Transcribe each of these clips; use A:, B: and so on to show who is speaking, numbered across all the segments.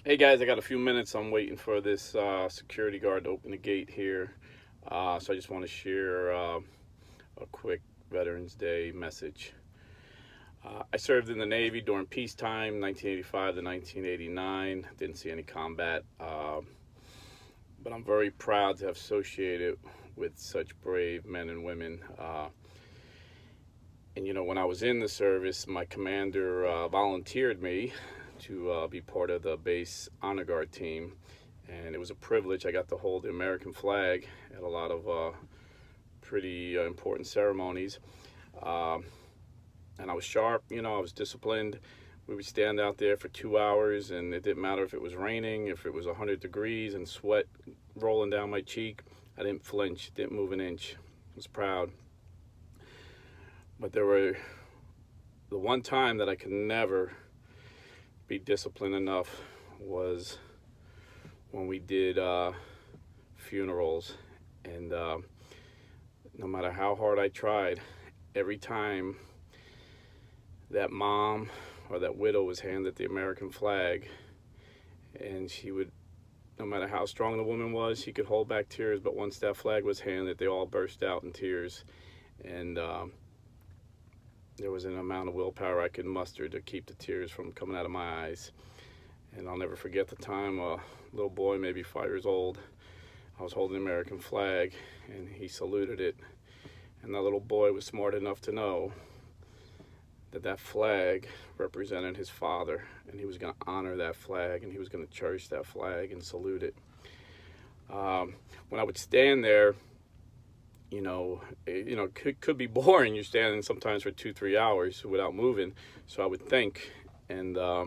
A: Hey guys, I got a few minutes. I'm waiting for this security guard to open the gate here. So I just want to share a quick Veterans Day message. I served in the Navy during peacetime, 1985 to 1989. Didn't see any combat, but I'm very proud to have associated with such brave men and women. And when I was in the service, my commander volunteered me to be part of the base honor guard team, and it was a privilege. I got to hold the American flag at a lot of pretty important ceremonies, um, and I was sharp. I was disciplined. We would stand out there for 2 hours, and it didn't matter if it was raining, if it was 100 degrees, and sweat rolling down my cheek. I didn't flinch, didn't move an inch. I was proud. But there were the one time that I could never be disciplined enough was when we did funerals, and no matter how hard I tried, every time that mom or that widow was handed the American flag, and she would, no matter how strong the woman was, she could hold back tears, but once that flag was handed, they all burst out in tears. And there was an amount of willpower I could muster to keep the tears from coming out of my eyes. And I'll never forget the time a little boy, maybe 5 years old, I was holding the American flag, and he saluted it. And that little boy was smart enough to know that that flag represented his father, and he was going to honor that flag, and he was going to cherish that flag and salute it. When I would stand there, could be boring. You're standing sometimes for 2 3 hours without moving. So I would think, and I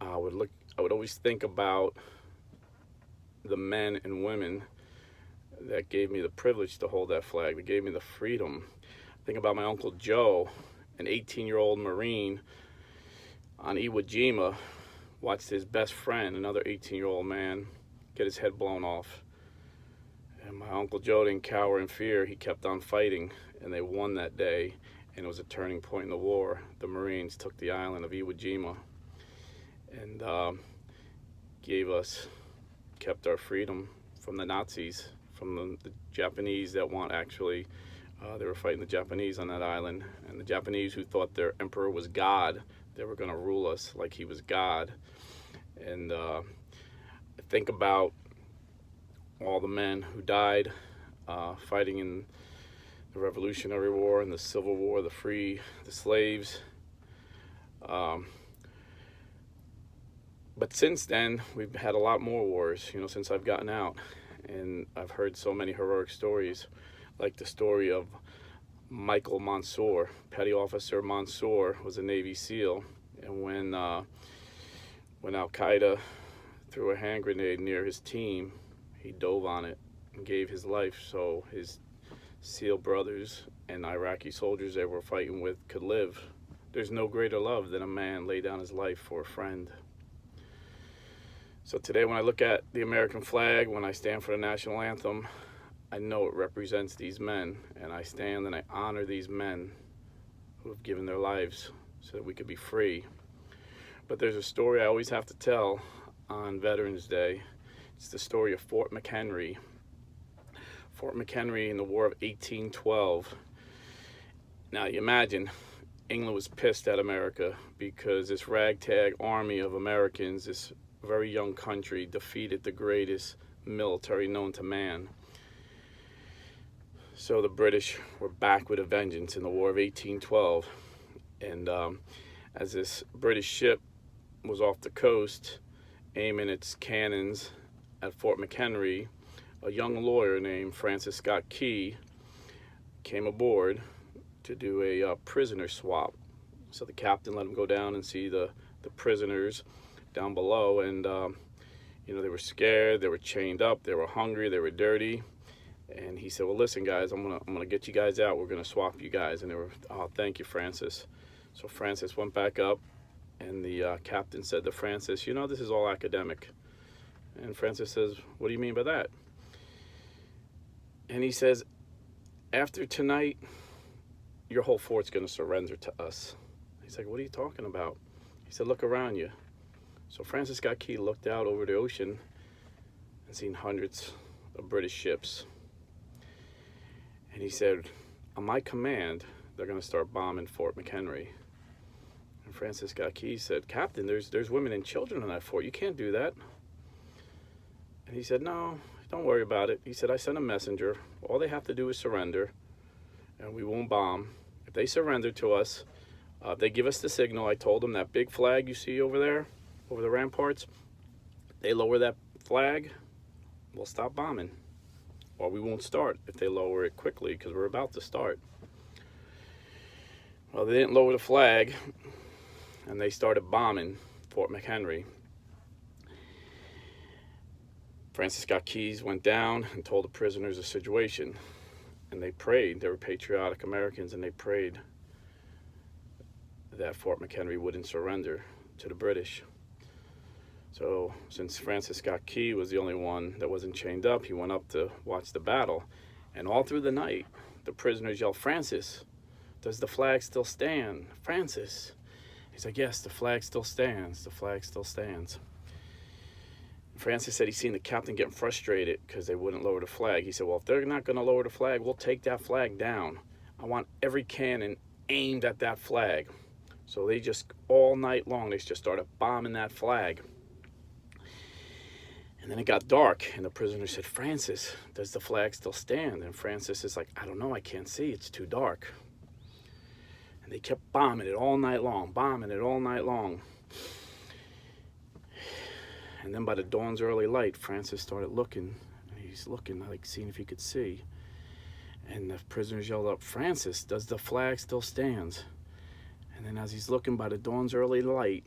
A: would look. I would always think about the men and women that gave me the privilege to hold that flag. That gave me the freedom. Think about my Uncle Joe, an 18-year-old Marine on Iwo Jima, watched his best friend, another 18-year-old man, get his head blown off. And my Uncle Joe didn't cower in fear. He kept on fighting, and they won that day, and it was a turning point in the war. The Marines took the island of Iwo Jima and gave us, kept our freedom from the Nazis, from the Japanese that want actually, they were fighting the Japanese on that island, and the Japanese who thought their emperor was God, they were going to rule us like he was God. And think about all the men who died fighting in the Revolutionary War and the Civil War, the slaves. Um, but since then, we've had a lot more wars, since I've gotten out. And I've heard so many heroic stories, like the story of Michael Mansour. Petty Officer Mansour was a Navy SEAL. And when Al Qaeda threw a hand grenade near his team, he dove on it and gave his life so his SEAL brothers and Iraqi soldiers they were fighting with could live. There's no greater love than a man lay down his life for a friend. So today, when I look at the American flag, when I stand for the national anthem, I know it represents these men, and I stand and I honor these men who have given their lives so that we could be free. But there's a story I always have to tell on Veterans Day. It's the story of Fort McHenry. Fort McHenry in the War of 1812. Now, you imagine, England was pissed at America because this ragtag army of Americans, this very young country, defeated the greatest military known to man. So the British were back with a vengeance in the War of 1812. And as this British ship was off the coast, aiming its cannons at Fort McHenry, a young lawyer named Francis Scott Key came aboard to do a prisoner swap. So the captain let him go down and see the prisoners down below, and they were scared, they were chained up, they were hungry, they were dirty. And he said, well, listen, guys, I'm gonna get you guys out. We're gonna swap you guys. And they were, oh, thank you, Francis. So Francis went back up, and the captain said to Francis, this is all academic. And Francis says, what do you mean by that? And he says, after tonight, your whole fort's gonna surrender to us. He's like, what are you talking about? He said, look around you. So Francis Scott Key looked out over the ocean and seen hundreds of British ships. And he said, on my command, they're going to start bombing Fort McHenry. And Francis Scott Key said, Captain, there's women and children in that fort. You can't do that. And he said, no, don't worry about it. He said, I sent a messenger. All they have to do is surrender, and we won't bomb. If they surrender to us, they give us the signal. I told them that big flag you see over there, over the ramparts, they lower that flag, we'll stop bombing. Or we won't start if they lower it quickly, because we're about to start. Well, they didn't lower the flag, and they started bombing Fort McHenry. Francis Scott Key went down and told the prisoners the situation. And they prayed. They were patriotic Americans, and they prayed that Fort McHenry wouldn't surrender to the British. So since Francis Scott Key was the only one that wasn't chained up, he went up to watch the battle. And all through the night, the prisoners yelled, Francis, does the flag still stand? Francis. He's like, yes, the flag still stands. The flag still stands. Francis said he seen the captain getting frustrated because they wouldn't lower the flag. He said, well, if they're not going to lower the flag, we'll take that flag down. I want every cannon aimed at that flag. So they just, all night long, they just started bombing that flag. And then it got dark, and the prisoner said, Francis, does the flag still stand? And Francis is like, I don't know, I can't see, it's too dark. And they kept bombing it all night long, bombing it all night long. And then by the dawn's early light, Francis started looking, and he's looking, like seeing if he could see. And the prisoners yelled up, Francis, does the flag still stand? And then as he's looking by the dawn's early light,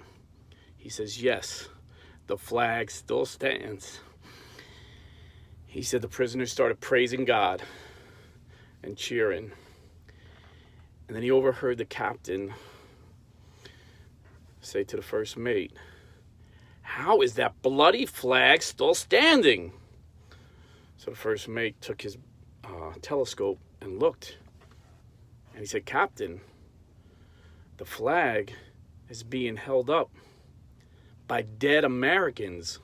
A: he says, yes, the flag still stands. He said the prisoners started praising God and cheering. And then he overheard the captain say to the first mate, how is that bloody flag still standing? So the first mate took his telescope and looked. And he said, Captain, the flag is being held up by dead Americans.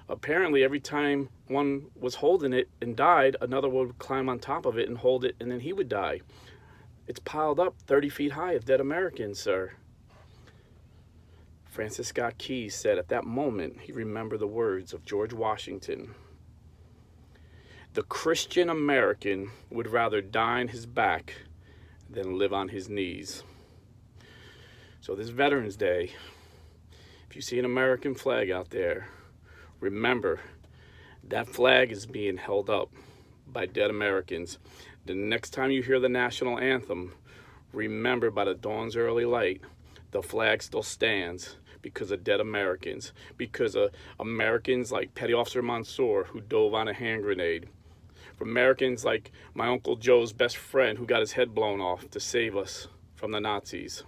A: Apparently, every time one was holding it and died, another would climb on top of it and hold it, and then he would die. It's piled up 30 feet high of dead Americans, sir. Francis Scott Key said at that moment, he remembered the words of George Washington. The Christian American would rather die on his back than live on his knees. So this Veterans Day, if you see an American flag out there, remember that flag is being held up by dead Americans. The next time you hear the national anthem, remember by the dawn's early light, the flag still stands because of dead Americans, because of Americans like Petty Officer Mansour, who dove on a hand grenade, for Americans like my Uncle Joe's best friend, who got his head blown off to save us from the Nazis.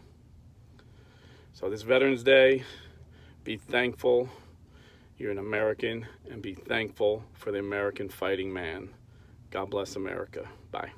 A: So this Veterans Day, be thankful you're an American, and be thankful for the American fighting man. God bless America. Bye.